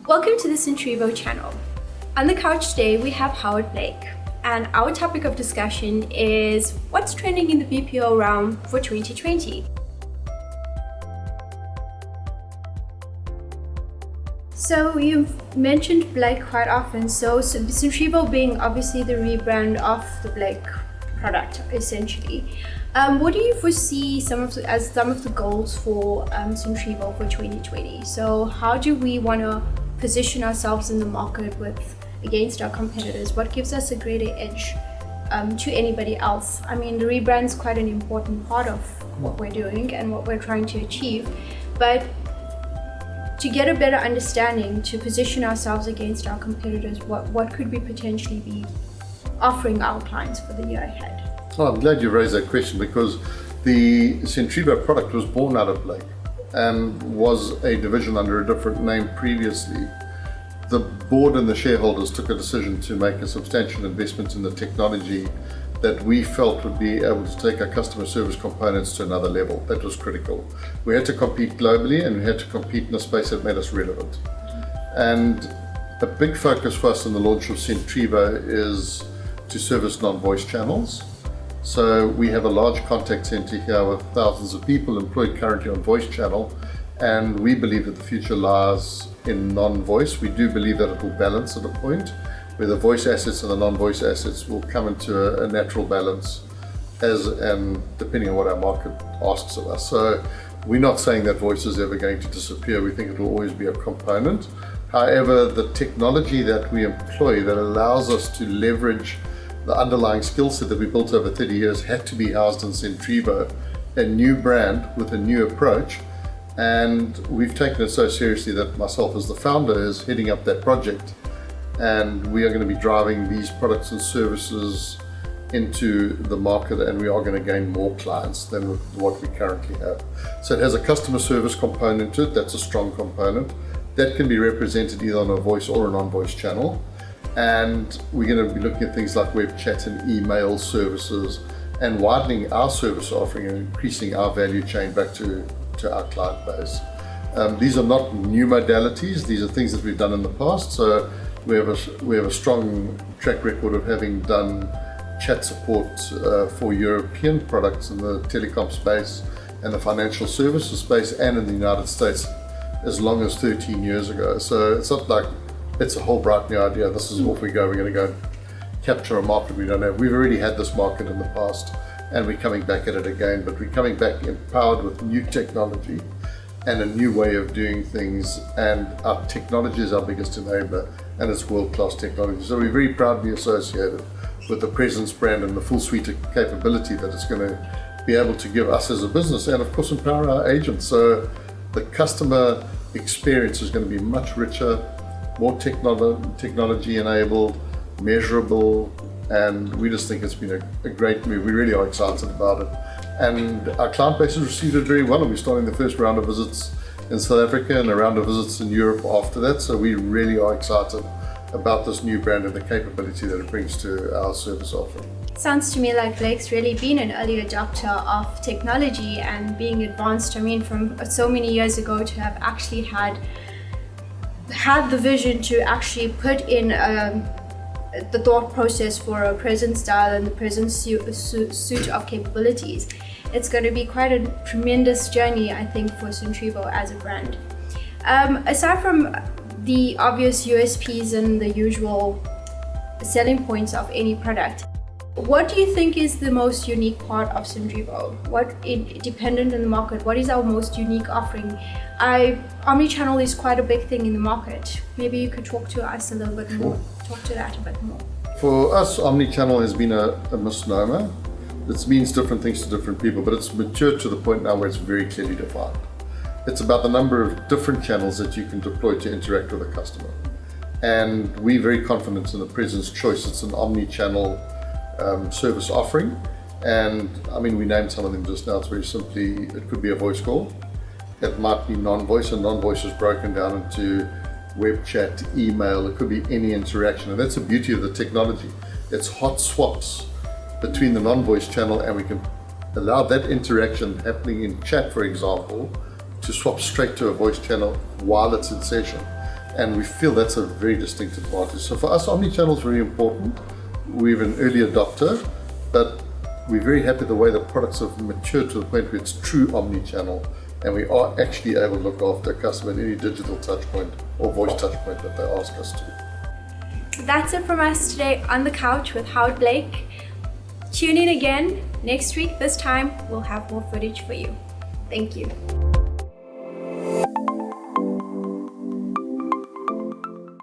Welcome to the Centrevo channel. On the couch today we have Howard Blake, and our topic of discussion is what's trending in the BPO realm for 2020. So you've mentioned Blake quite often, so Centrevo being obviously the rebrand of the Blake product essentially. What do you foresee as some of the goals for Centrevo for 2020? So how do we want to position ourselves in the market against our competitors? What gives us a greater edge to anybody else? I mean, the rebrand is quite an important part of what we're doing and what we're trying to achieve, but to get a better understanding, to position ourselves against our competitors, what could we potentially be offering our clients for the year ahead? Well, I'm glad you raised that question, because the Centrevo product was born out of Blake and was a division under a different name previously. The board and the shareholders took a decision to make a substantial investment in the technology that we felt would be able to take our customer service components to another level. That was critical. We had to compete globally, and we had to compete in a space that made us relevant. And a big focus for us in the launch of Centrevo is to service non-voice channels. So we have a large contact center here with thousands of people employed currently on voice channel, and we believe that the future lies in non-voice. We do believe that it will balance at a point where the voice assets and the non-voice assets will come into a natural balance depending on what our market asks of us. So we're not saying that voice is ever going to disappear. We think it will always be a component. However, the technology that we employ that allows us to leverage the underlying skill set that we built over 30 years had to be housed in Centrevo, a new brand with a new approach. And we've taken it so seriously that myself as the founder is heading up that project, and we are going to be driving these products and services into the market, and we are going to gain more clients than what we currently have. So it has a customer service component to it. That's a strong component that can be represented either on a voice or a non-voice channel. And we're going to be looking at things like web chat and email services, and widening our service offering and increasing our value chain back to our client base. These are not new modalities. These are things that we've done in the past. So we have a strong track record of having done chat support for European products in the telecom space and the financial services space, and in the United States as long as 13 years ago. So it's not like it's a whole bright new idea. This is off we go. We're going to go capture a market we don't have. We've already had this market in the past, and we're coming back at it again, but we're coming back empowered with new technology and a new way of doing things. And our technology is our biggest enabler, and it's world-class technology. So we're very proud to be associated with the Presence brand and the full suite of capability that it's going to be able to give us as a business, and of course empower our agents. So the customer experience is going to be much richer, more technology enabled, measurable, and we just think it's been a great move. We really are excited about it, and our client base has received it very well, and we're starting the first round of visits in South Africa and a round of visits in Europe after that. So we really are excited about this new brand and the capability that it brings to our service offering. Sounds to me like Blake's really been an early adopter of technology and being advanced. I mean, from so many years ago to have actually had the vision to actually put in the thought process for a present style and the present suite of capabilities. It's going to be quite a tremendous journey, I think, for Centrevo as a brand. Aside from the obvious USPs and the usual selling points of any product, what do you think is the most unique part of Centrevo? Dependent on the market, what is our most unique offering? Omnichannel is quite a big thing in the market. Maybe you could talk to us a little bit more, talk to that a bit more. For us, omnichannel has been a misnomer. It means different things to different people, but it's matured to the point now where it's very clearly defined. It's about the number of different channels that you can deploy to interact with a customer. And we're very confident in the Presence choice. It's an omnichannel service offering, and I mean, we named some of them just now. It's very simply, it could be a voice call, it might be non-voice, and non-voice is broken down into web chat, email. It could be any interaction, and that's the beauty of the technology. It's hot swaps between the non-voice channel, and we can allow that interaction happening in chat, for example, to swap straight to a voice channel while it's in session. And we feel that's a very distinct advantage. So for us, omnichannel is very important. We're an early adopter, but we're very happy the way the products have matured to the point where it's true omnichannel, and we are actually able to look after a customer at any digital touch point or voice touch point that they ask us to. That's it from us today on the couch with Howard Blake. Tune in again next week. This time we'll have more footage for you. Thank you.